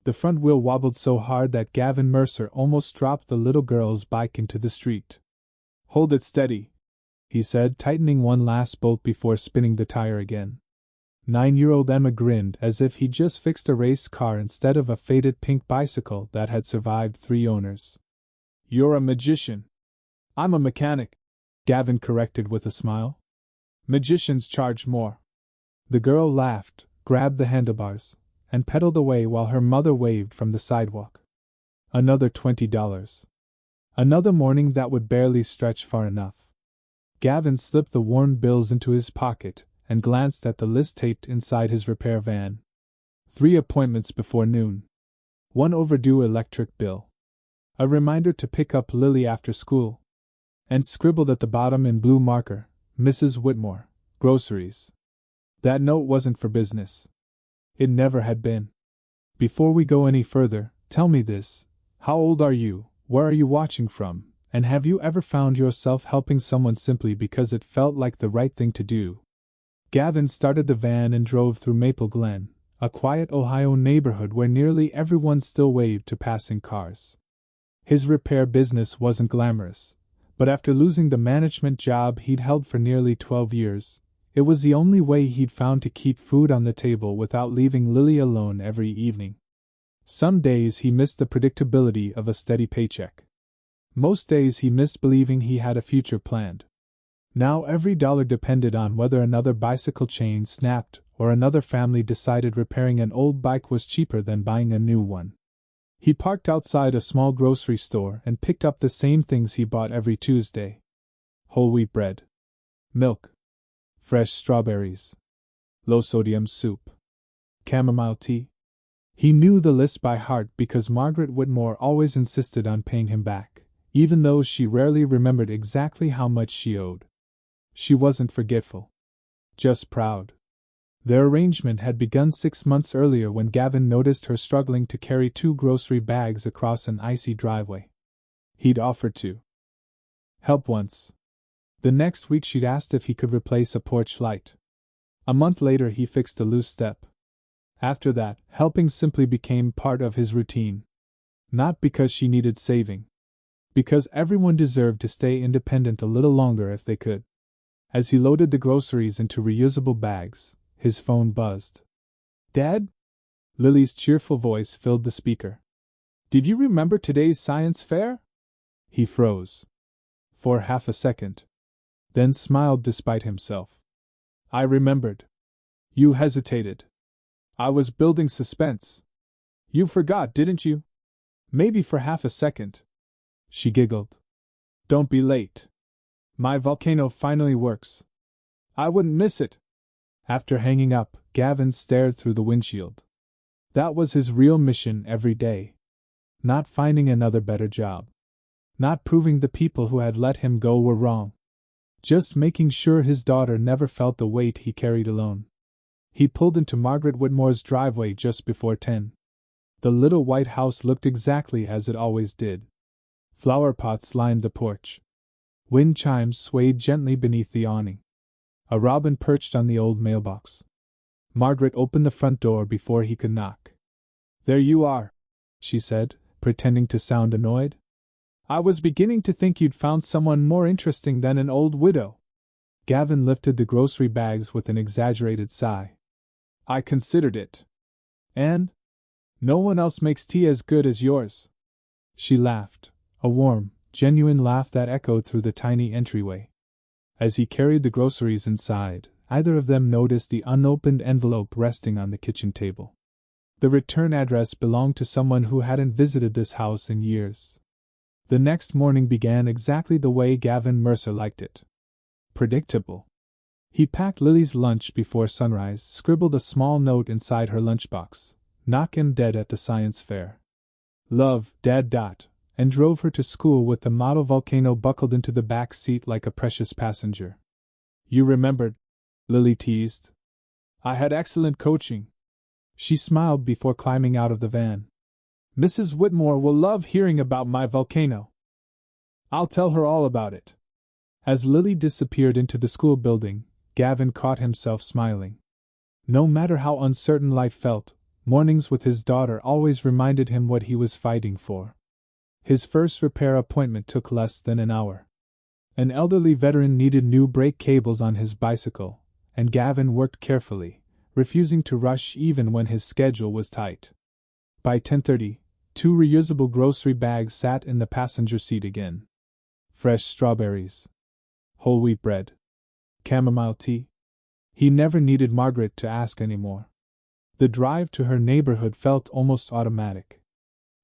The front wheel wobbled so hard that Gavin Mercer almost dropped the little girl's bike into the street. "Hold it steady," he said, tightening one last bolt before spinning the tire again. 9-year-old Emma grinned as if he'd just fixed a race car instead of a faded pink bicycle that had survived 3 owners. "You're a magician." "I'm a mechanic," Gavin corrected with a smile. "Magicians charge more." The girl laughed, grabbed the handlebars, and pedaled away while her mother waved from the sidewalk. Another $20. Another morning that would barely stretch far enough. Gavin slipped the worn bills into his pocket and glanced at the list taped inside his repair van. 3 appointments before noon. 1 overdue electric bill. A reminder to pick up Lily after school. And scribbled at the bottom in blue marker, "Mrs. Whitmore, groceries." That note wasn't for business. It never had been. "Before we go any further, tell me this. How old are you, where are you watching from, and have you ever found yourself helping someone simply because it felt like the right thing to do?" Gavin started the van and drove through Maple Glen, a quiet Ohio neighborhood where nearly everyone still waved to passing cars. His repair business wasn't glamorous, but after losing the management job he'd held for nearly 12 years, it was the only way he'd found to keep food on the table without leaving Lily alone every evening. Some days he missed the predictability of a steady paycheck. Most days he missed believing he had a future planned. Now every dollar depended on whether another bicycle chain snapped or another family decided repairing an old bike was cheaper than buying a new one. He parked outside a small grocery store and picked up the same things he bought every Tuesday. Whole wheat bread. Milk. Fresh strawberries. Low-sodium soup. Chamomile tea. He knew the list by heart because Margaret Whitmore always insisted on paying him back, even though she rarely remembered exactly how much she owed. She wasn't forgetful. Just proud. Their arrangement had begun 6 months earlier when Gavin noticed her struggling to carry 2 grocery bags across an icy driveway. He'd offered to help once. The next week she'd asked if he could replace a porch light. A month later he fixed a loose step. After that, helping simply became part of his routine. Not because she needed saving. Because everyone deserved to stay independent a little longer if they could. As he loaded the groceries into reusable bags, his phone buzzed. "Dad?" Lily's cheerful voice filled the speaker. "Did you remember today's science fair?" He froze. For half a second. Then smiled despite himself. "I remembered." "You hesitated." "I was building suspense." "You forgot, didn't you?" "Maybe for half a second." She giggled. "Don't be late. My volcano finally works. I wouldn't miss it." After hanging up, Gavin stared through the windshield. That was his real mission every day. Not finding another better job. Not proving the people who had let him go were wrong. Just making sure his daughter never felt the weight he carried alone. He pulled into Margaret Whitmore's driveway just before 10. The little white house looked exactly as it always did. Flower pots lined the porch. Wind chimes swayed gently beneath the awning. A robin perched on the old mailbox. Margaret opened the front door before he could knock. "There you are," she said, pretending to sound annoyed. "I was beginning to think you'd found someone more interesting than an old widow." Gavin lifted the grocery bags with an exaggerated sigh. "I considered it. And? No one else makes tea as good as yours." She laughed, a warm, genuine laugh that echoed through the tiny entryway. As he carried the groceries inside, either of them noticed the unopened envelope resting on the kitchen table. The return address belonged to someone who hadn't visited this house in years. The next morning began exactly the way Gavin Mercer liked it. Predictable. He packed Lily's lunch before sunrise, scribbled a small note inside her lunchbox, "Knock him dead at the science fair. Love, Dad. And drove her to school with the model volcano buckled into the back seat like a precious passenger. "You remembered," Lily teased. "I had excellent coaching." She smiled before climbing out of the van. "Mrs. Whitmore will love hearing about my volcano. I'll tell her all about it." As Lily disappeared into the school building, Gavin caught himself smiling. No matter how uncertain life felt, Mornings with his daughter always reminded him what he was fighting for. His first repair appointment took less than an hour. An elderly veteran needed new brake cables on his bicycle, and Gavin worked carefully, refusing to rush even when his schedule was tight. By 10:30, 2 reusable grocery bags sat in the passenger seat again. Fresh strawberries, whole wheat bread, chamomile tea. He never needed Margaret to ask anymore. The drive to her neighborhood felt almost automatic.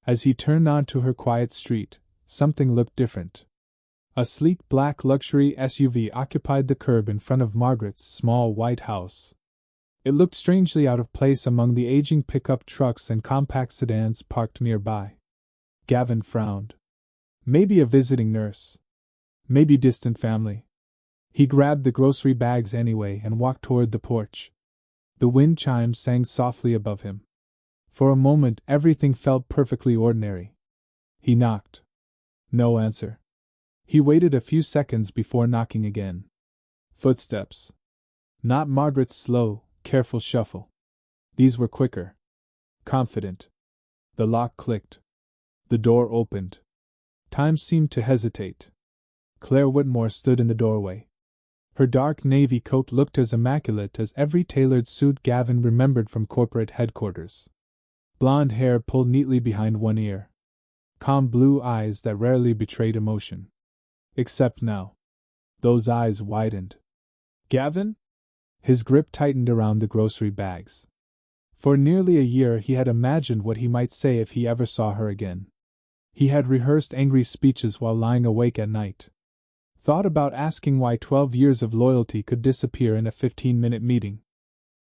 As he turned onto her quiet street, something looked different. A sleek black luxury SUV occupied the curb in front of Margaret's small white house. It looked strangely out of place among the aging pickup trucks and compact sedans parked nearby. Gavin frowned. Maybe a visiting nurse. Maybe distant family. He grabbed the grocery bags anyway and walked toward the porch. The wind chimes sang softly above him. For a moment everything felt perfectly ordinary. He knocked. No answer. He waited a few seconds before knocking again. Footsteps. Not Margaret's slow, careful shuffle. These were quicker. Confident. The lock clicked. The door opened. Time seemed to hesitate. Claire Whitmore stood in the doorway. Her dark navy coat looked as immaculate as every tailored suit Gavin remembered from corporate headquarters. Blonde hair pulled neatly behind one ear. Calm blue eyes that rarely betrayed emotion. Except now. Those eyes widened. Gavin? His grip tightened around the grocery bags. For nearly a year he had imagined what he might say if he ever saw her again. He had rehearsed angry speeches while lying awake at night. Thought about asking why 12 years of loyalty could disappear in a 15-minute meeting.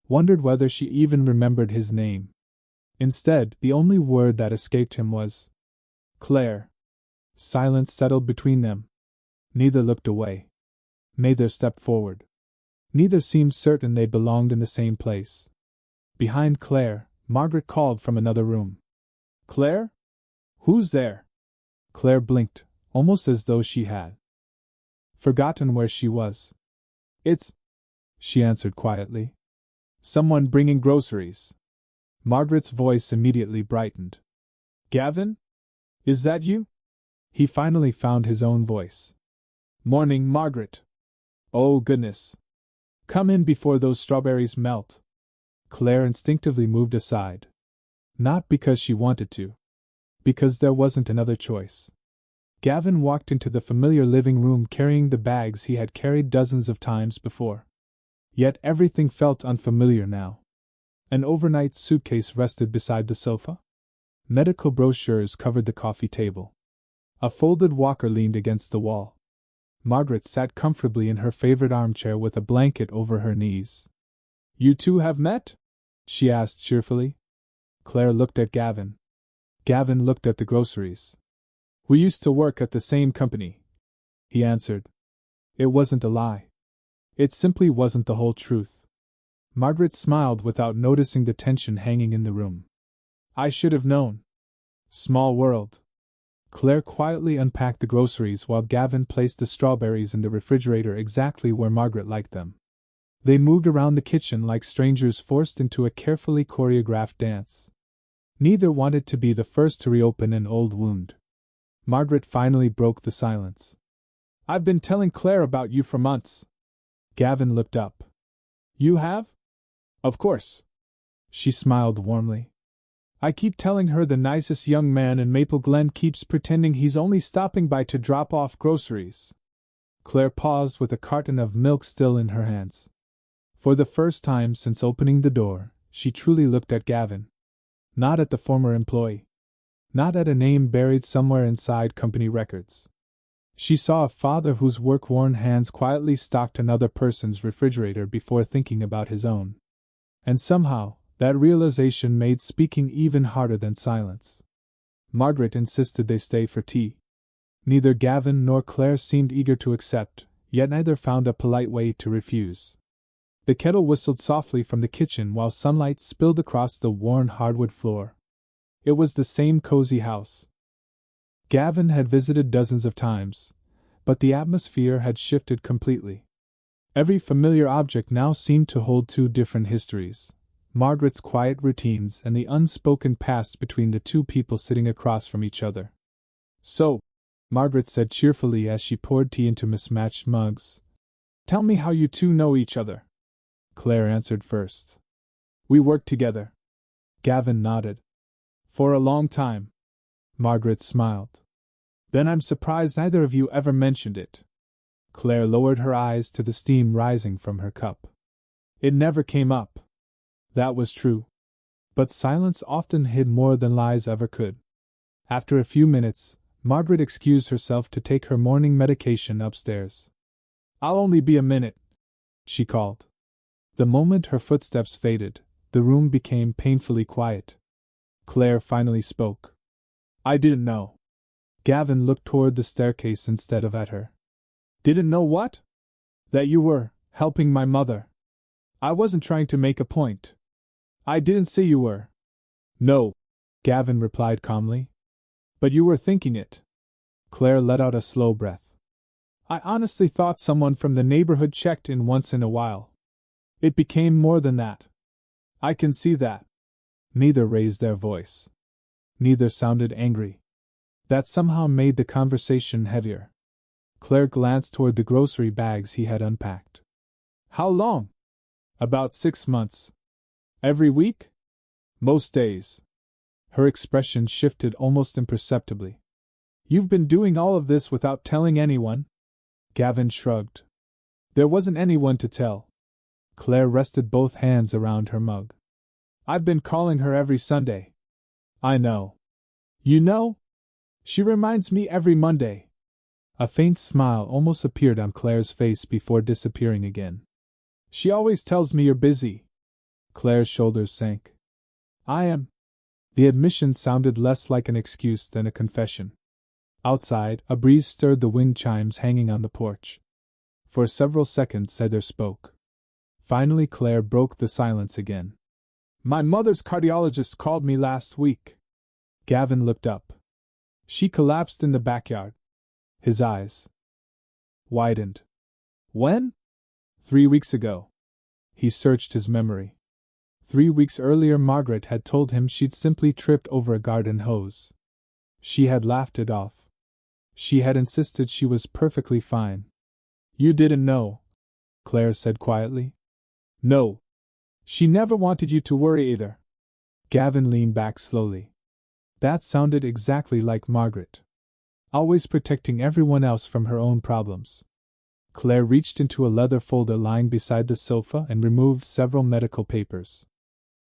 Wondered whether she even remembered his name. Instead, the only word that escaped him was Claire. Silence settled between them. Neither looked away. Neither stepped forward. Neither seemed certain they belonged in the same place. Behind Claire, Margaret called from another room. Claire? Who's there? Claire blinked, almost as though she had forgotten where she was. It's, she answered quietly. Someone bringing groceries. Margaret's voice immediately brightened. Gavin? Is that you? He finally found his own voice. Morning, Margaret. Oh, goodness. Come in before those strawberries melt. Claire instinctively moved aside. Not because she wanted to. Because there wasn't another choice. Gavin walked into the familiar living room carrying the bags he had carried dozens of times before. Yet everything felt unfamiliar now. An overnight suitcase rested beside the sofa. Medical brochures covered the coffee table. A folded walker leaned against the wall. Margaret sat comfortably in her favorite armchair with a blanket over her knees. You two have met? She asked cheerfully. Claire looked at Gavin. Gavin looked at the groceries. We used to work at the same company, he answered. It wasn't a lie. It simply wasn't the whole truth. Margaret smiled without noticing the tension hanging in the room. I should have known. Small world. Claire quietly unpacked the groceries while Gavin placed the strawberries in the refrigerator exactly where Margaret liked them. They moved around the kitchen like strangers forced into a carefully choreographed dance. Neither wanted to be the first to reopen an old wound. Margaret finally broke the silence. I've been telling Claire about you for months. Gavin looked up. You have? Of course. She smiled warmly. I keep telling her the nicest young man in Maple Glen keeps pretending he's only stopping by to drop off groceries. Claire paused with a carton of milk still in her hands. For the first time since opening the door, she truly looked at Gavin. Not at the former employee. Not at a name buried somewhere inside company records. She saw a father whose work-worn hands quietly stocked another person's refrigerator before thinking about his own. And somehow, that realization made speaking even harder than silence. Margaret insisted they stay for tea. Neither Gavin nor Claire seemed eager to accept, yet neither found a polite way to refuse. The kettle whistled softly from the kitchen while sunlight spilled across the worn hardwood floor. It was the same cozy house Gavin had visited dozens of times, but the atmosphere had shifted completely. Every familiar object now seemed to hold two different histories. Margaret's quiet routines and the unspoken past between the two people sitting across from each other. "So," Margaret said cheerfully as she poured tea into mismatched mugs, "tell me how you two know each other." Claire answered first. "We work together." Gavin nodded. "For a long time." Margaret smiled. "Then I'm surprised neither of you ever mentioned it." Claire lowered her eyes to the steam rising from her cup. "It never came up." That was true. But silence often hid more than lies ever could. After a few minutes, Margaret excused herself to take her morning medication upstairs. "I'll only be a minute," she called. The moment her footsteps faded, the room became painfully quiet. Claire finally spoke. "I didn't know." Gavin looked toward the staircase instead of at her. "Didn't know what?" "That you were helping my mother." "I wasn't trying to make a point." "I didn't say you were." "No," Gavin replied calmly. "But you were thinking it." Claire let out a slow breath. "I honestly thought someone from the neighborhood checked in once in a while. It became more than that." "I can see that." Neither raised their voice. Neither sounded angry. That somehow made the conversation heavier. Claire glanced toward the grocery bags he had unpacked. "How long?" "About 6 months." "Every week?" "Most days." Her expression shifted almost imperceptibly. "You've been doing all of this without telling anyone?" Gavin shrugged. "There wasn't anyone to tell." Claire rested both hands around her mug. "I've been calling her every Sunday." "I know." "You know? She reminds me every Monday." A faint smile almost appeared on Claire's face before disappearing again. "She always tells me you're busy." Claire's shoulders sank. "I am." The admission sounded less like an excuse than a confession. Outside, a breeze stirred the wind chimes hanging on the porch. For several seconds neither spoke. Finally Claire broke the silence again. "My mother's cardiologist called me last week." Gavin looked up. "She collapsed in the backyard." His eyes widened. "When?" 3 weeks ago." He searched his memory. 3 weeks earlier Margaret had told him she'd simply tripped over a garden hose. She had laughed it off. She had insisted she was perfectly fine. "You didn't know," Claire said quietly. "No. She never wanted you to worry either." Gavin leaned back slowly. That sounded exactly like Margaret. Always protecting everyone else from her own problems. Claire reached into a leather folder lying beside the sofa and removed several medical papers.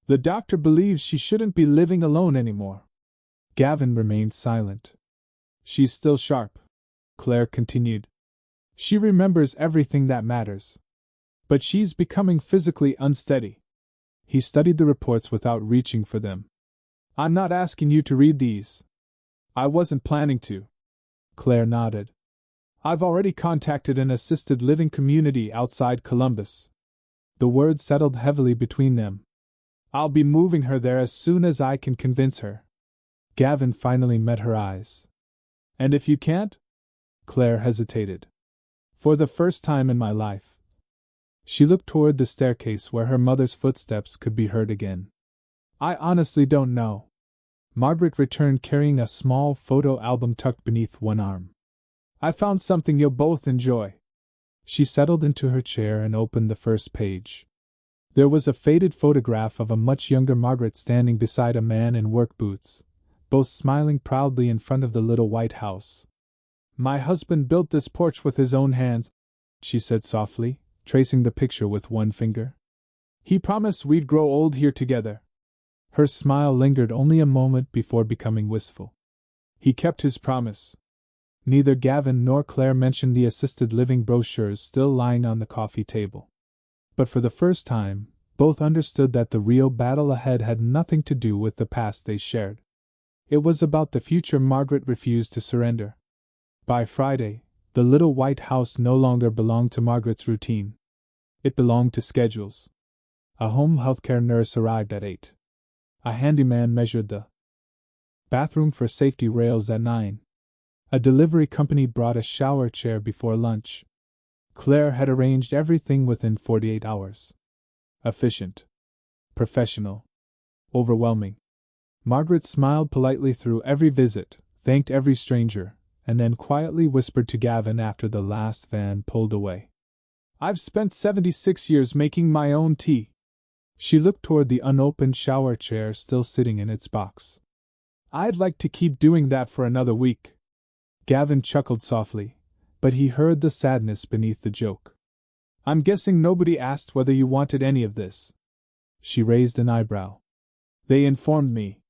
"The doctor believes she shouldn't be living alone anymore." Gavin remained silent. "She's still sharp," Claire continued. "She remembers everything that matters. But she's becoming physically unsteady." He studied the reports without reaching for them. "I'm not asking you to read these." "I wasn't planning to." Claire nodded. "I've already contacted an assisted living community outside Columbus." The words settled heavily between them. "I'll be moving her there as soon as I can convince her." Gavin finally met her eyes. "And if you can't?" Claire hesitated. "For the first time in my life." She looked toward the staircase where her mother's footsteps could be heard again. "I honestly don't know." Margaret returned carrying a small photo album tucked beneath one arm. "I found something you'll both enjoy." She settled into her chair and opened the first page. There was a faded photograph of a much younger Margaret standing beside a man in work boots, both smiling proudly in front of the little white house. "My husband built this porch with his own hands," she said softly, tracing the picture with one finger. "He promised we'd grow old here together." Her smile lingered only a moment before becoming wistful. "He kept his promise." Neither Gavin nor Claire mentioned the assisted living brochures still lying on the coffee table. But for the first time, both understood that the real battle ahead had nothing to do with the past they shared. It was about the future Margaret refused to surrender. By Friday, the little white house no longer belonged to Margaret's routine. It belonged to schedules. A home healthcare nurse arrived at 8. A handyman measured the bathroom for safety rails at 9. A delivery company brought a shower chair before lunch. Claire had arranged everything within 48 hours. Efficient. Professional. Overwhelming. Margaret smiled politely through every visit, thanked every stranger, and then quietly whispered to Gavin after the last van pulled away. "I've spent 76 years making my own tea." She looked toward the unopened shower chair still sitting in its box. "I'd like to keep doing that for another week." Gavin chuckled softly, but he heard the sadness beneath the joke. "I'm guessing nobody asked whether you wanted any of this." She raised an eyebrow. "They informed me."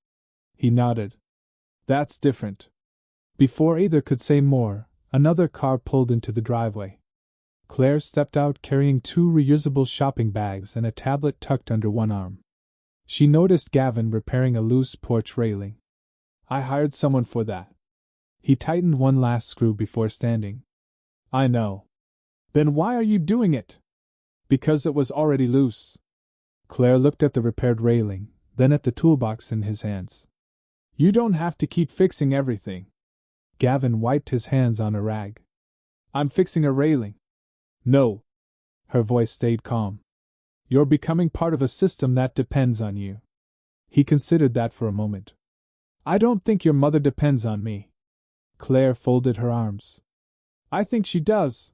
He nodded. "That's different." Before either could say more, another car pulled into the driveway. Claire stepped out carrying 2 reusable shopping bags and a tablet tucked under one arm. She noticed Gavin repairing a loose porch railing. "I hired someone for that." He tightened one last screw before standing. "I know." "Then why are you doing it?" "Because it was already loose." Claire looked at the repaired railing, then at the toolbox in his hands. "You don't have to keep fixing everything." Gavin wiped his hands on a rag. "I'm fixing a railing." "No." Her voice stayed calm. "You're becoming part of a system that depends on you." He considered that for a moment. "I don't think your mother depends on me." Claire folded her arms. "I think she does."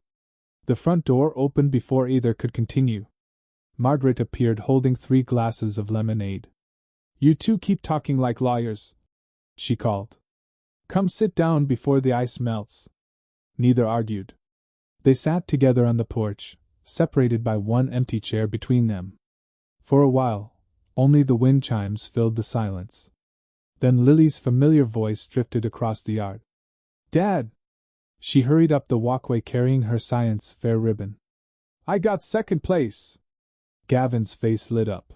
The front door opened before either could continue. Margaret appeared holding 3 glasses of lemonade. "You two keep talking like lawyers," she called. "Come sit down before the ice melts." Neither argued. They sat together on the porch, separated by one empty chair between them. For a while, only the wind chimes filled the silence. Then Lily's familiar voice drifted across the yard. "Dad!" She hurried up the walkway carrying her science fair ribbon. "I got 2nd place!" Gavin's face lit up.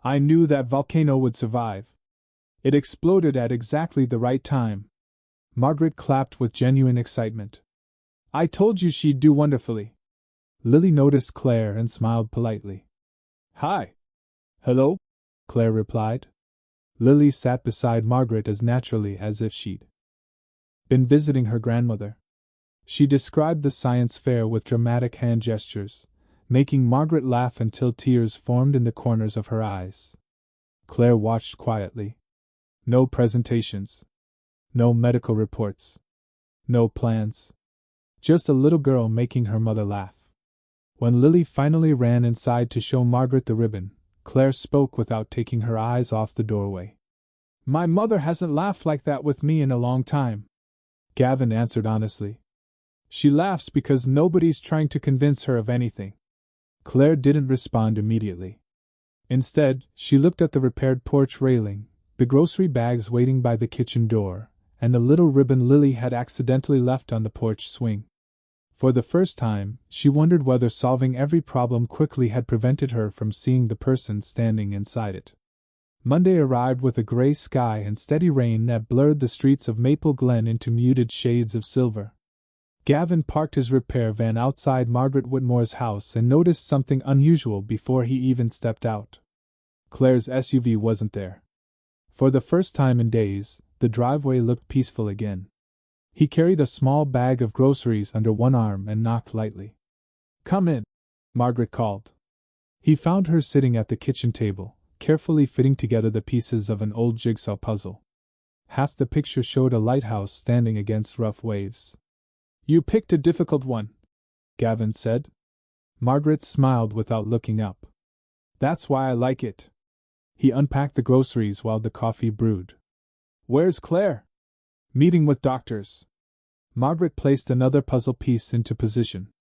"I knew that volcano would survive. It exploded at exactly the right time." Margaret clapped with genuine excitement. "I told you she'd do wonderfully." Lily noticed Claire and smiled politely. "Hi." "Hello," Claire replied. Lily sat beside Margaret as naturally as if she'd been visiting her grandmother. She described the science fair with dramatic hand gestures, making Margaret laugh until tears formed in the corners of her eyes. Claire watched quietly. No presentations. No medical reports. No plans. Just a little girl making her mother laugh. When Lily finally ran inside to show Margaret the ribbon, Claire spoke without taking her eyes off the doorway. "My mother hasn't laughed like that with me in a long time," Gavin answered honestly. "She laughs because nobody's trying to convince her of anything." Claire didn't respond immediately. Instead, she looked at the repaired porch railing, the grocery bags waiting by the kitchen door, and the little ribbon Lily had accidentally left on the porch swing. For the first time, she wondered whether solving every problem quickly had prevented her from seeing the person standing inside it. Monday arrived with a gray sky and steady rain that blurred the streets of Maple Glen into muted shades of silver. Gavin parked his repair van outside Margaret Whitmore's house and noticed something unusual before he even stepped out. Claire's SUV wasn't there. For the first time in days, the driveway looked peaceful again. He carried a small bag of groceries under one arm and knocked lightly. "Come in," Margaret called. He found her sitting at the kitchen table, carefully fitting together the pieces of an old jigsaw puzzle. Half the picture showed a lighthouse standing against rough waves. "You picked a difficult one," Gavin said. Margaret smiled without looking up. "That's why I like it." He unpacked the groceries while the coffee brewed. "Where's Claire?" "Meeting with doctors." Margaret placed another puzzle piece into position.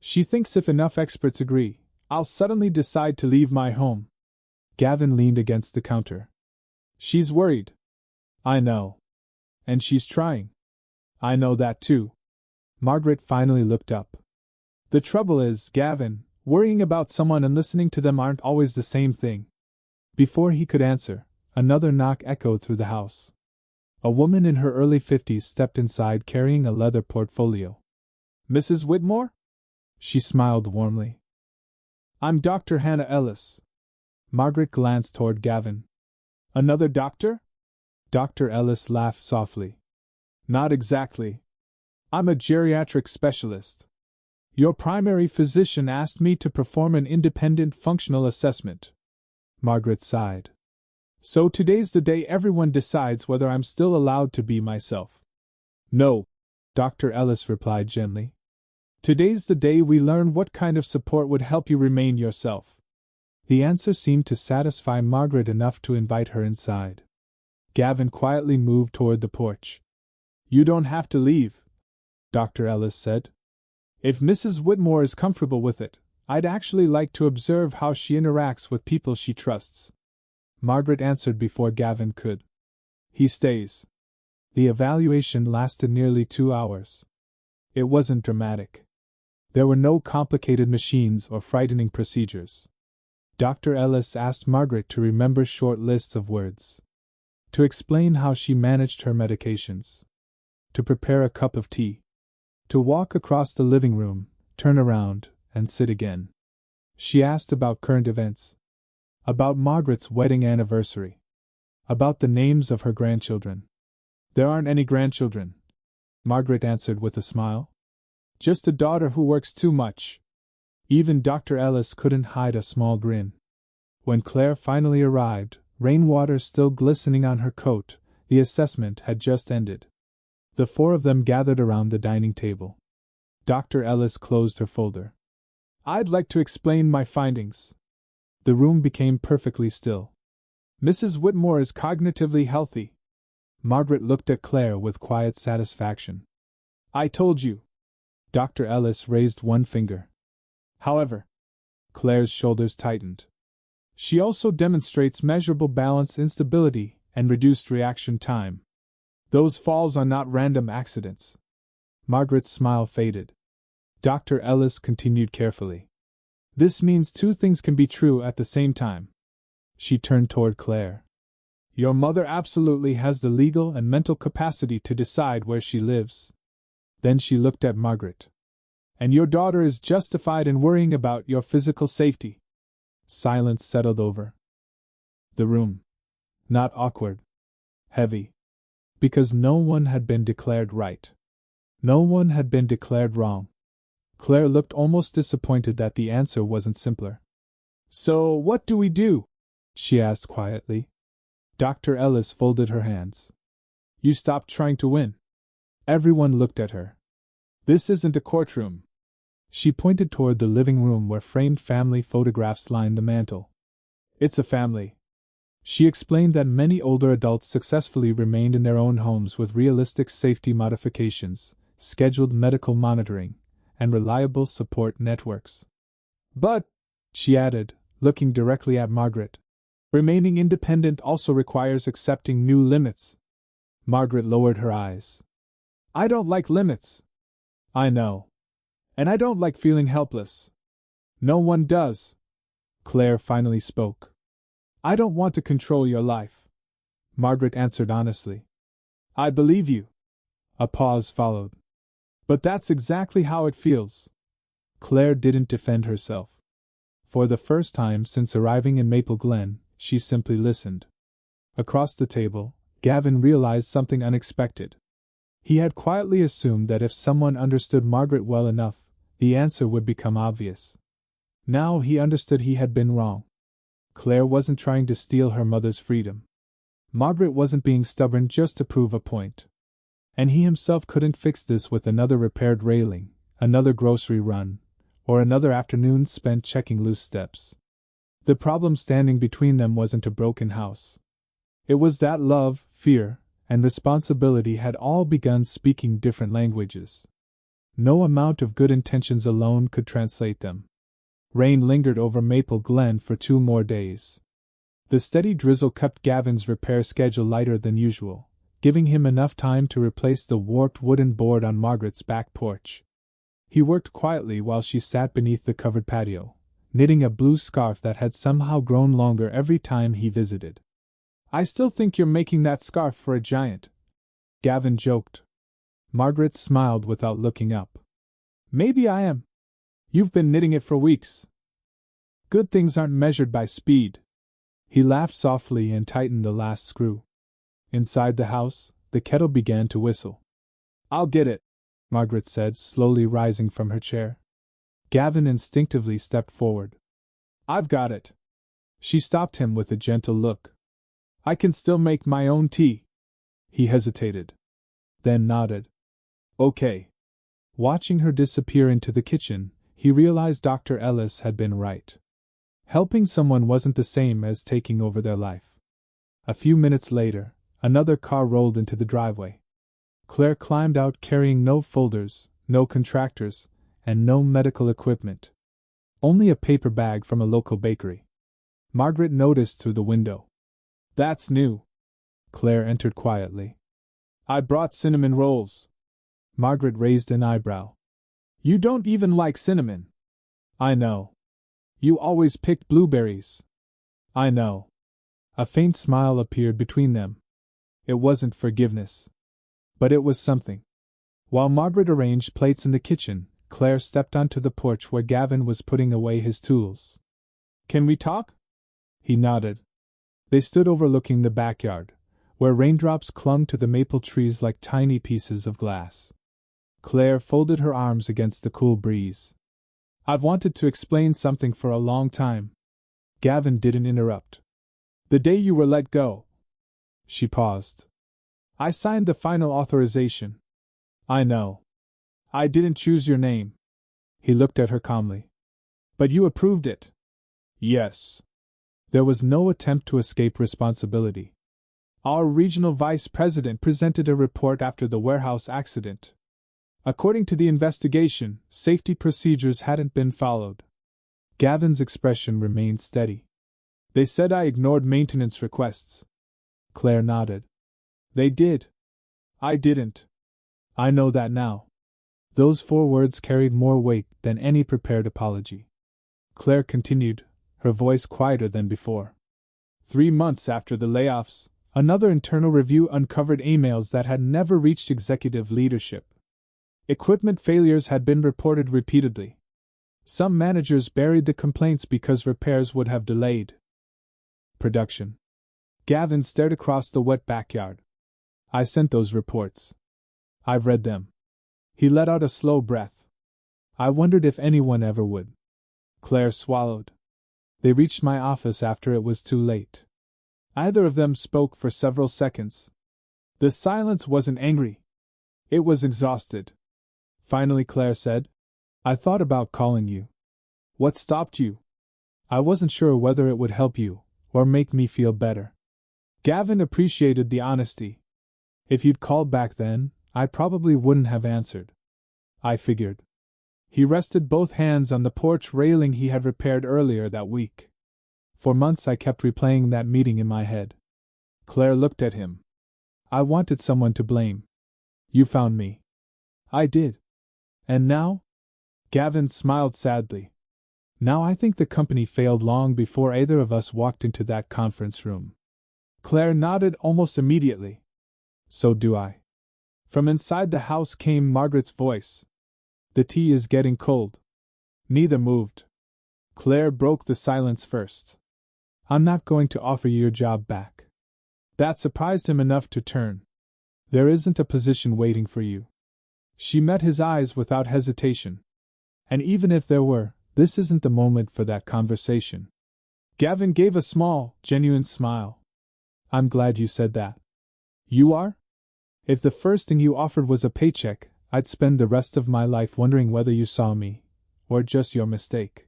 "She thinks if enough experts agree, I'll suddenly decide to leave my home." Gavin leaned against the counter. "She's worried." "I know. And she's trying." "I know that too." Margaret finally looked up. "The trouble is, Gavin, worrying about someone and listening to them aren't always the same thing." Before he could answer, another knock echoed through the house. A woman in her early 50s stepped inside carrying a leather portfolio. "Mrs. Whitmore?" She smiled warmly. "I'm Dr. Hannah Ellis." Margaret glanced toward Gavin. "Another doctor?" Dr. Ellis laughed softly. "Not exactly. I'm a geriatric specialist. Your primary physician asked me to perform an independent functional assessment." Margaret sighed. So today's the day everyone decides whether I'm still allowed to be myself. No, Dr. Ellis replied gently. Today's the day we learn what kind of support would help you remain yourself. The answer seemed to satisfy Margaret enough to invite her inside. Gavin quietly moved toward the porch. You don't have to leave, Dr. Ellis said. If Mrs. Whitmore is comfortable with it, I'd actually like to observe how she interacts with people she trusts. Margaret answered before Gavin could. He stays. The evaluation lasted nearly 2 hours. It wasn't dramatic. There were no complicated machines or frightening procedures. Dr. Ellis asked Margaret to remember short lists of words, to explain how she managed her medications, to prepare a cup of tea, to walk across the living room, turn around, and sit again. She asked about current events, about Margaret's wedding anniversary, about the names of her grandchildren. There aren't any grandchildren, Margaret answered with a smile. Just a daughter who works too much. Even Dr. Ellis couldn't hide a small grin. When Claire finally arrived, rainwater still glistening on her coat, the assessment had just ended. The 4 of them gathered around the dining table. Dr. Ellis closed her folder. I'd like to explain my findings. The room became perfectly still. Mrs. Whitmore is cognitively healthy. Margaret looked at Claire with quiet satisfaction. I told you. Dr. Ellis raised one finger. However, Claire's shoulders tightened. She also demonstrates measurable balance instability and reduced reaction time. Those falls are not random accidents. Margaret's smile faded. Dr. Ellis continued carefully. This means 2 things can be true at the same time. She turned toward Claire. Your mother absolutely has the legal and mental capacity to decide where she lives. Then she looked at Margaret. And your daughter is justified in worrying about your physical safety. Silence settled over the room. Not awkward. Heavy. Because no one had been declared right. No one had been declared wrong. Claire looked almost disappointed that the answer wasn't simpler. So what do we do? She asked quietly. Dr. Ellis folded her hands. You stop trying to win. Everyone looked at her. This isn't a courtroom. She pointed toward the living room where framed family photographs lined the mantel. It's a family. She explained that many older adults successfully remained in their own homes with realistic safety modifications, scheduled medical monitoring, and reliable support networks. But, she added, looking directly at Margaret, remaining independent also requires accepting new limits. Margaret lowered her eyes. I don't like limits. I know. And I don't like feeling helpless. No one does. Claire finally spoke. I don't want to control your life. Margaret answered honestly. I believe you. A pause followed. But that's exactly how it feels. Claire didn't defend herself. For the first time since arriving in Maple Glen, she simply listened. Across the table, Gavin realized something unexpected. He had quietly assumed that if someone understood Margaret well enough, the answer would become obvious. Now he understood he had been wrong. Claire wasn't trying to steal her mother's freedom. Margaret wasn't being stubborn just to prove a point. And he himself couldn't fix this with another repaired railing, another grocery run, or another afternoon spent checking loose steps. The problem standing between them wasn't a broken house. It was that love, fear, and responsibility had all begun speaking different languages. No amount of good intentions alone could translate them. Rain lingered over Maple Glen for 2 more days. The steady drizzle kept Gavin's repair schedule lighter than usual, giving him enough time to replace the warped wooden board on Margaret's back porch. He worked quietly while she sat beneath the covered patio, knitting a blue scarf that had somehow grown longer every time he visited. I still think you're making that scarf for a giant, Gavin joked. Margaret smiled without looking up. Maybe I am. You've been knitting it for weeks. Good things aren't measured by speed. He laughed softly and tightened the last screw. Inside the house, the kettle began to whistle. I'll get it, Margaret said, slowly rising from her chair. Gavin instinctively stepped forward. I've got it. She stopped him with a gentle look. I can still make my own tea. He hesitated. Then nodded. Okay. Watching her disappear into the kitchen, he realized Dr. Ellis had been right. Helping someone wasn't the same as taking over their life. A few minutes later, another car rolled into the driveway. Claire climbed out carrying no folders, no contractors, and no medical equipment. Only a paper bag from a local bakery. Margaret noticed through the window. That's new. Claire entered quietly. I brought cinnamon rolls. Margaret raised an eyebrow. You don't even like cinnamon. I know. You always picked blueberries. I know. A faint smile appeared between them. It wasn't forgiveness. But it was something. While Margaret arranged plates in the kitchen, Claire stepped onto the porch where Gavin was putting away his tools. Can we talk? He nodded. They stood overlooking the backyard, where raindrops clung to the maple trees like tiny pieces of glass. Claire folded her arms against the cool breeze. I've wanted to explain something for a long time. Gavin didn't interrupt. The day you were let go. She paused. I signed the final authorization. I know. I didn't choose your name. He looked at her calmly. But you approved it. Yes. There was no attempt to escape responsibility. Our regional vice president presented a report after the warehouse accident. According to the investigation, safety procedures hadn't been followed. Gavin's expression remained steady. They said I ignored maintenance requests. Claire nodded. They did. I didn't. I know that now. Those 4 words carried more weight than any prepared apology. Claire continued, her voice quieter than before. 3 months after the layoffs, another internal review uncovered emails that had never reached executive leadership. Equipment failures had been reported repeatedly. Some managers buried the complaints because repairs would have delayed production. Gavin stared across the wet backyard. I sent those reports. I've read them. He let out a slow breath. I wondered if anyone ever would. Claire swallowed. They reached my office after it was too late. Either of them spoke for several seconds. The silence wasn't angry. It was exhausted. Finally Claire said, I thought about calling you. What stopped you? I wasn't sure whether it would help you, or make me feel better. Gavin appreciated the honesty. If you'd called back then, I probably wouldn't have answered. I figured. He rested both hands on the porch railing he had repaired earlier that week. For months I kept replaying that meeting in my head. Claire looked at him. I wanted someone to blame. You found me. I did. And now? Gavin smiled sadly. Now I think the company failed long before either of us walked into that conference room. Claire nodded almost immediately. So do I. From inside the house came Margaret's voice. The tea is getting cold. Neither moved. Claire broke the silence first. I'm not going to offer you your job back. That surprised him enough to turn. There isn't a position waiting for you. She met his eyes without hesitation. And even if there were, this isn't the moment for that conversation. Gavin gave a small, genuine smile. I'm glad you said that. You are? If the first thing you offered was a paycheck, I'd spend the rest of my life wondering whether you saw me, or just your mistake.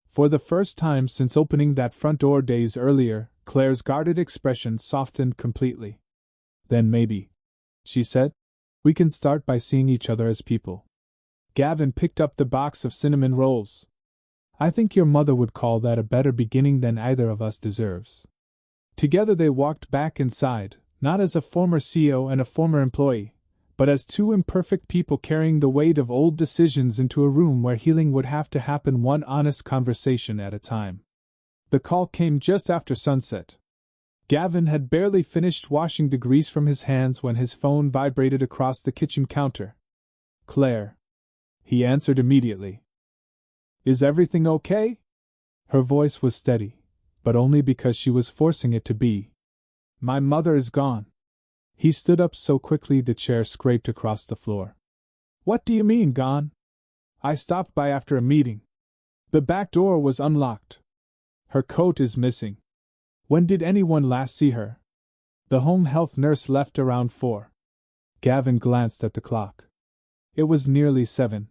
For the first time since opening that front door days earlier, Claire's guarded expression softened completely. Then maybe, she said, we can start by seeing each other as people. Gavin picked up the box of cinnamon rolls. I think your mother would call that a better beginning than either of us deserves. Together they walked back inside, not as a former CEO and a former employee, but as 2 imperfect people carrying the weight of old decisions into a room where healing would have to happen one honest conversation at a time. The call came just after sunset. Gavin had barely finished washing the grease from his hands when his phone vibrated across the kitchen counter. Claire. He answered immediately. Is everything okay? Her voice was steady, but only because she was forcing it to be. My mother is gone. He stood up so quickly the chair scraped across the floor. What do you mean, gone? I stopped by after a meeting. The back door was unlocked. Her coat is missing. When did anyone last see her? The home health nurse left around 4. Gavin glanced at the clock. It was nearly 7.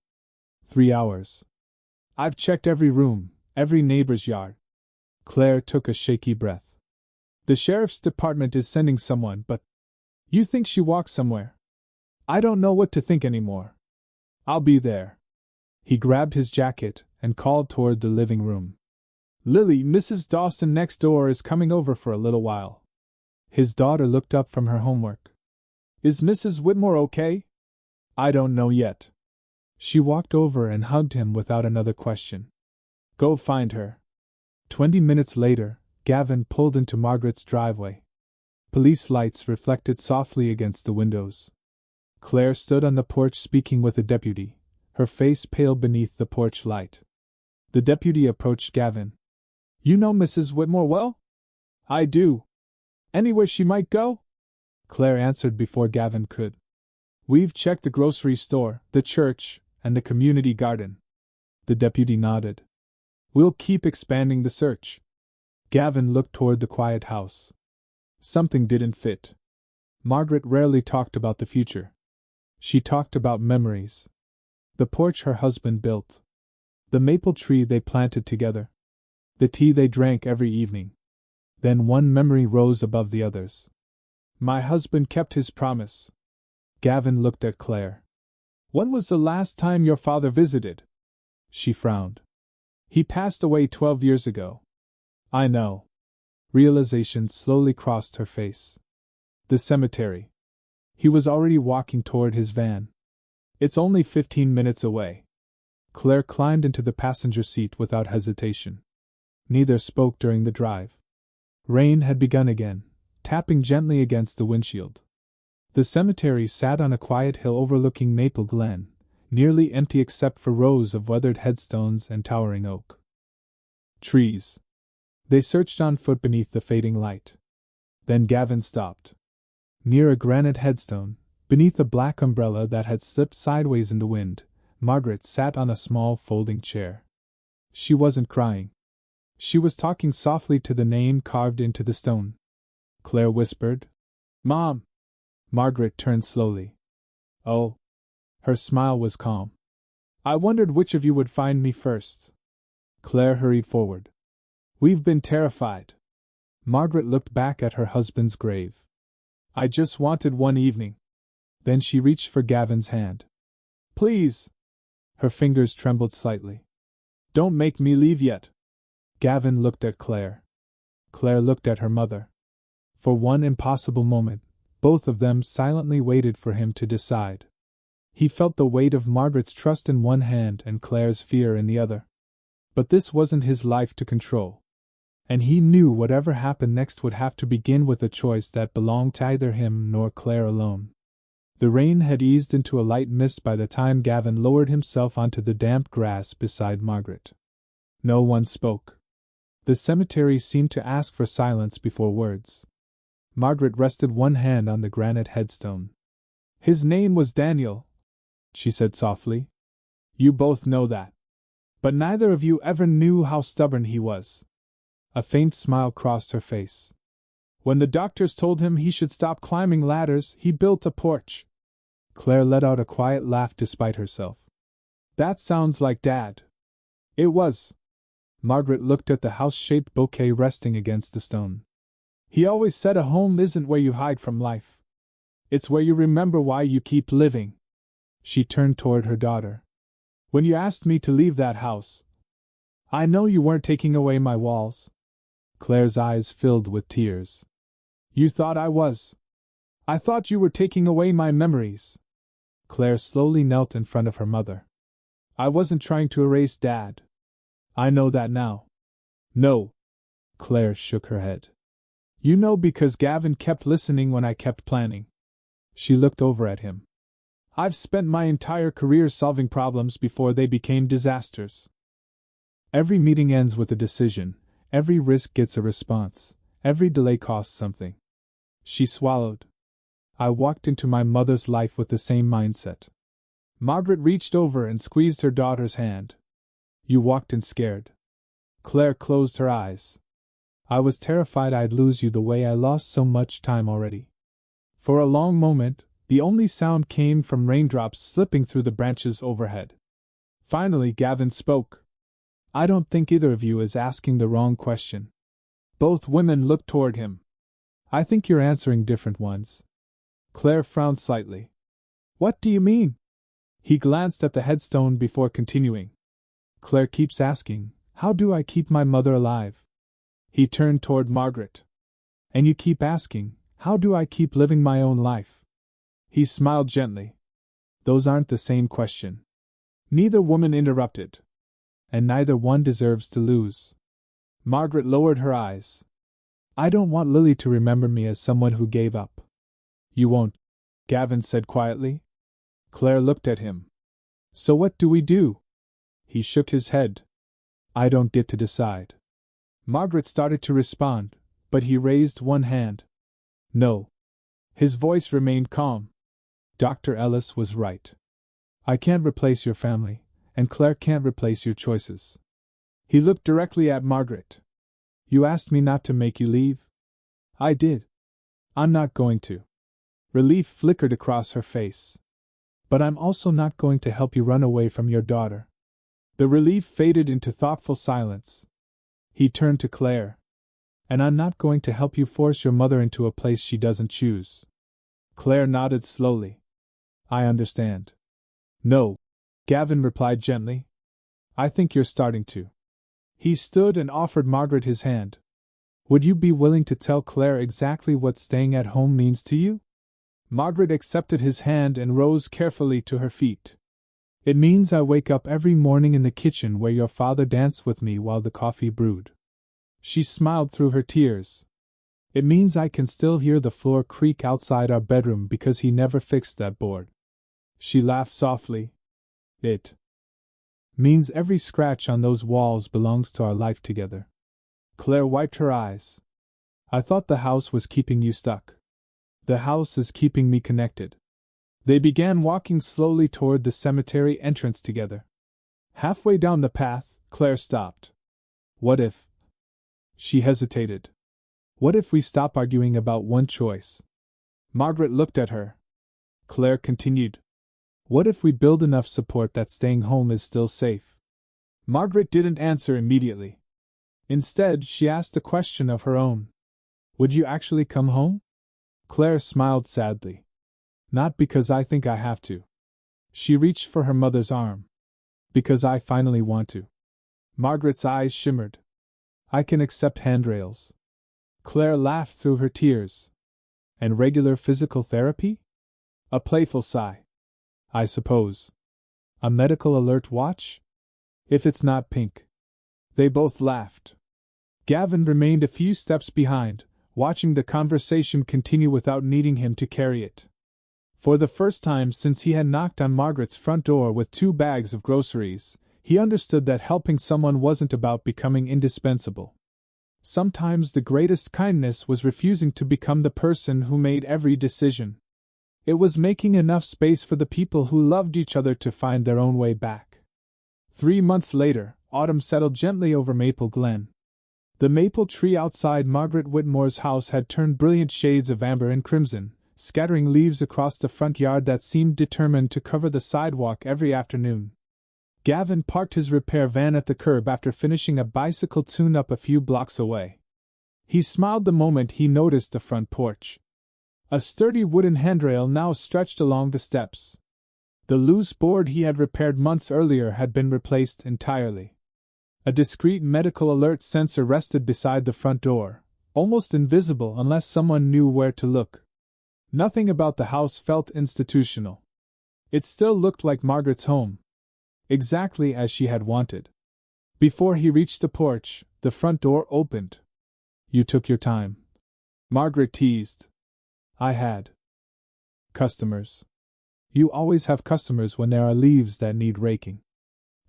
3 hours. I've checked every room, every neighbor's yard. Claire took a shaky breath. The sheriff's department is sending someone, but you think she walked somewhere? I don't know what to think anymore. I'll be there. He grabbed his jacket and called toward the living room. Lily, Mrs. Dawson next door is coming over for a little while. His daughter looked up from her homework. Is Mrs. Whitmore okay? I don't know yet. She walked over and hugged him without another question. Go find her. 20 minutes later, Gavin pulled into Margaret's driveway. Police lights reflected softly against the windows. Claire stood on the porch speaking with a deputy, her face pale beneath the porch light. The deputy approached Gavin. You know Mrs. Whitmore well? I do. Anywhere she might go? Claire answered before Gavin could. We've checked the grocery store, the church, and the community garden. The deputy nodded. We'll keep expanding the search. Gavin looked toward the quiet house. Something didn't fit. Margaret rarely talked about the future. She talked about memories. The porch her husband built. The maple tree they planted together. The tea they drank every evening. Then one memory rose above the others. My husband kept his promise. Gavin looked at Claire. When was the last time your father visited? She frowned. He passed away 12 years ago. I know. Realization slowly crossed her face. The cemetery. He was already walking toward his van. It's only 15 minutes away. Claire climbed into the passenger seat without hesitation. Neither spoke during the drive. Rain had begun again, tapping gently against the windshield. The cemetery sat on a quiet hill overlooking Maple Glen, nearly empty except for rows of weathered headstones and towering oak trees. They searched on foot beneath the fading light. Then Gavin stopped. Near a granite headstone, beneath a black umbrella that had slipped sideways in the wind, Margaret sat on a small folding chair. She wasn't crying. She was talking softly to the name carved into the stone. Claire whispered, Mom! Margaret turned slowly. Oh. Her smile was calm. I wondered which of you would find me first. Claire hurried forward. We've been terrified. Margaret looked back at her husband's grave. I just wanted one evening. Then she reached for Gavin's hand. Please! Her fingers trembled slightly. Don't make me leave yet. Gavin looked at Claire. Claire looked at her mother. For one impossible moment, both of them silently waited for him to decide. He felt the weight of Margaret's trust in one hand and Claire's fear in the other. But this wasn't his life to control. And he knew whatever happened next would have to begin with a choice that belonged to neither him nor Claire alone. The rain had eased into a light mist by the time Gavin lowered himself onto the damp grass beside Margaret. No one spoke. The cemetery seemed to ask for silence before words. Margaret rested one hand on the granite headstone. His name was Daniel, she said softly. You both know that. But neither of you ever knew how stubborn he was. A faint smile crossed her face. When the doctors told him he should stop climbing ladders, he built a porch. Claire let out a quiet laugh despite herself. That sounds like Dad. It was. Margaret looked at the house-shaped bouquet resting against the stone. He always said a home isn't where you hide from life. It's where you remember why you keep living. She turned toward her daughter. When you asked me to leave that house, I know you weren't taking away my walls. Claire's eyes filled with tears. You thought I was. I thought you were taking away my memories. Claire slowly knelt in front of her mother. I wasn't trying to erase Dad. I know that now. No. Claire shook her head. You know because Gavin kept listening when I kept planning. She looked over at him. I've spent my entire career solving problems before they became disasters. Every meeting ends with a decision, every risk gets a response, every delay costs something. She swallowed. I walked into my mother's life with the same mindset. Margaret reached over and squeezed her daughter's hand. You walked in scared. Claire closed her eyes. I was terrified I'd lose you the way I lost so much time already. For a long moment, the only sound came from raindrops slipping through the branches overhead. Finally, Gavin spoke. I don't think either of you is asking the wrong question. Both women looked toward him. I think you're answering different ones. Claire frowned slightly. What do you mean? He glanced at the headstone before continuing. Claire keeps asking, how do I keep my mother alive? He turned toward Margaret. And you keep asking, how do I keep living my own life? He smiled gently. Those aren't the same question. Neither woman interrupted. And neither one deserves to lose. Margaret lowered her eyes. I don't want Lily to remember me as someone who gave up. You won't, Gavin said quietly. Claire looked at him. So what do we do? He shook his head. I don't get to decide. Margaret started to respond, but he raised one hand. No. His voice remained calm. Dr. Ellis was right. I can't replace your family, and Claire can't replace your choices. He looked directly at Margaret. You asked me not to make you leave? I did. I'm not going to. Relief flickered across her face. But I'm also not going to help you run away from your daughter. The relief faded into thoughtful silence. He turned to Claire. And I'm not going to help you force your mother into a place she doesn't choose. Claire nodded slowly. I understand. No, Gavin replied gently. I think you're starting to. He stood and offered Margaret his hand. Would you be willing to tell Claire exactly what staying at home means to you? Margaret accepted his hand and rose carefully to her feet. It means I wake up every morning in the kitchen where your father danced with me while the coffee brewed. She smiled through her tears. It means I can still hear the floor creak outside our bedroom because he never fixed that board. She laughed softly. It means every scratch on those walls belongs to our life together. Claire wiped her eyes. I thought the house was keeping you stuck. The house is keeping me connected. They began walking slowly toward the cemetery entrance together. Halfway down the path, Claire stopped. What if? She hesitated. What if we stop arguing about one choice? Margaret looked at her. Claire continued. What if we build enough support that staying home is still safe? Margaret didn't answer immediately. Instead, she asked a question of her own. Would you actually come home? Claire smiled sadly. Not because I think I have to. She reached for her mother's arm. Because I finally want to. Margaret's eyes shimmered. I can accept handrails. Claire laughed through her tears. And regular physical therapy? A playful sigh. I suppose. A medical alert watch? If it's not pink. They both laughed. Gavin remained a few steps behind, watching the conversation continue without needing him to carry it. For the first time since he had knocked on Margaret's front door with 2 bags of groceries, he understood that helping someone wasn't about becoming indispensable. Sometimes the greatest kindness was refusing to become the person who made every decision. It was making enough space for the people who loved each other to find their own way back. 3 months later, autumn settled gently over Maple Glen. The maple tree outside Margaret Whitmore's house had turned brilliant shades of amber and crimson, scattering leaves across the front yard that seemed determined to cover the sidewalk every afternoon. Gavin parked his repair van at the curb after finishing a bicycle tune-up a few blocks away. He smiled the moment he noticed the front porch. A sturdy wooden handrail now stretched along the steps. The loose board he had repaired months earlier had been replaced entirely. A discreet medical alert sensor rested beside the front door, almost invisible unless someone knew where to look. Nothing about the house felt institutional. It still looked like Margaret's home. Exactly as she had wanted. Before he reached the porch, the front door opened. You took your time. Margaret teased. I had. Customers. You always have customers when there are leaves that need raking.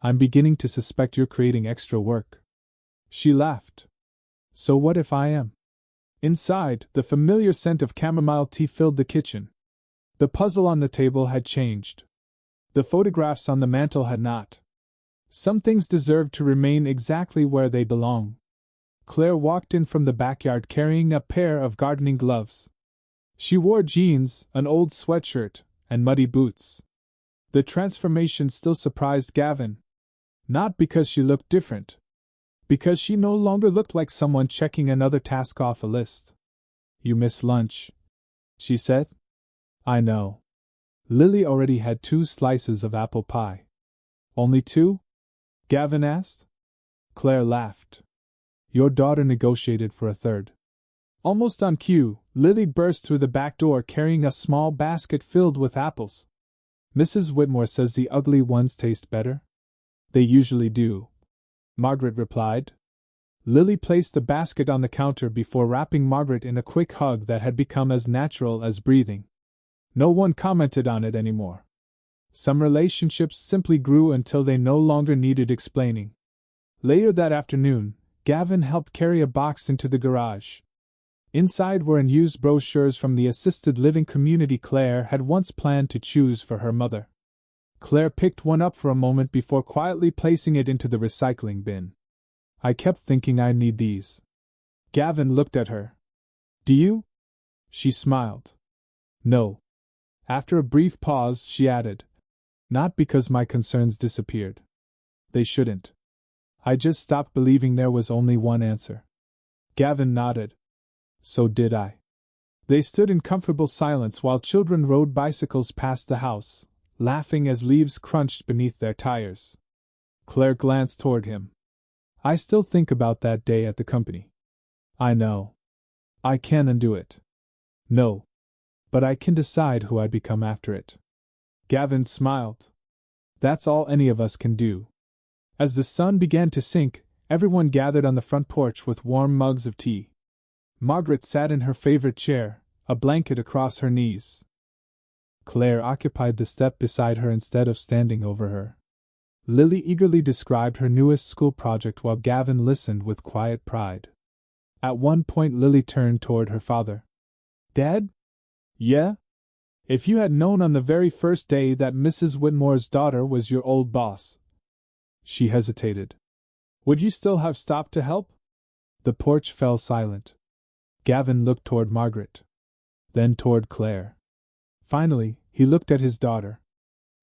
I'm beginning to suspect you're creating extra work. She laughed. So what if I am? Inside, the familiar scent of chamomile tea filled the kitchen. The puzzle on the table had changed. The photographs on the mantel had not. Some things deserve to remain exactly where they belong. Claire walked in from the backyard carrying a pair of gardening gloves. She wore jeans, an old sweatshirt, and muddy boots. The transformation still surprised Gavin. Not because she looked different. Because she no longer looked like someone checking another task off a list. "You missed lunch," she said. "I know." Lily already had 2 slices of apple pie. "Only 2?" Gavin asked. Claire laughed. "Your daughter negotiated for a 3rd. Almost on cue, Lily burst through the back door carrying a small basket filled with apples. "Mrs. Whitmore says the ugly ones taste better." "They usually do," Margaret replied. Lily placed the basket on the counter before wrapping Margaret in a quick hug that had become as natural as breathing. No one commented on it anymore. Some relationships simply grew until they no longer needed explaining. Later that afternoon, Gavin helped carry a box into the garage. Inside were unused brochures from the assisted living community Claire had once planned to choose for her mother. Claire picked one up for a moment before quietly placing it into the recycling bin. "I kept thinking I need these." Gavin looked at her. "Do you?" She smiled. "No." After a brief pause, she added, "Not because my concerns disappeared. They shouldn't. I just stopped believing there was only one answer." Gavin nodded. "So did I." They stood in comfortable silence while children rode bicycles past the house, laughing as leaves crunched beneath their tires. Claire glanced toward him. "I still think about that day at the company." "I know. I can't undo it." "No. But I can decide who I become after it." Gavin smiled. "That's all any of us can do." As the sun began to sink, everyone gathered on the front porch with warm mugs of tea. Margaret sat in her favorite chair, a blanket across her knees. Claire occupied the step beside her instead of standing over her. Lily eagerly described her newest school project while Gavin listened with quiet pride. At one point Lily turned toward her father. "Dad?" "Yeah?" "If you had known on the very first day that Mrs. Whitmore's daughter was your old boss." She hesitated. "Would you still have stopped to help?" The porch fell silent. Gavin looked toward Margaret. Then toward Claire. Finally, he looked at his daughter.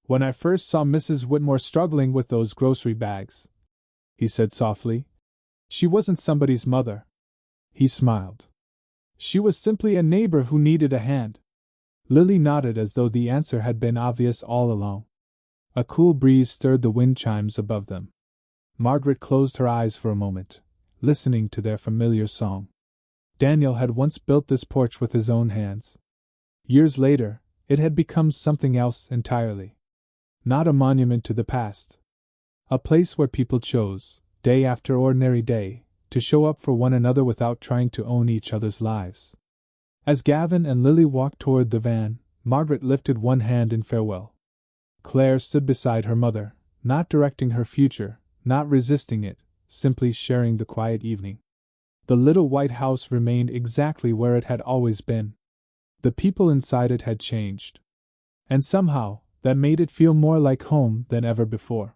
"When I first saw Mrs. Whitmore struggling with those grocery bags," he said softly, "she wasn't somebody's mother." He smiled. "She was simply a neighbor who needed a hand." Lily nodded as though the answer had been obvious all along. A cool breeze stirred the wind chimes above them. Margaret closed her eyes for a moment, listening to their familiar song. Daniel had once built this porch with his own hands. Years later, it had become something else entirely. Not a monument to the past. A place where people chose, day after ordinary day, to show up for one another without trying to own each other's lives. As Gavin and Lily walked toward the van, Margaret lifted one hand in farewell. Claire stood beside her mother, not directing her future, not resisting it, simply sharing the quiet evening. The little white house remained exactly where it had always been. The people inside it had changed. And somehow, that made it feel more like home than ever before.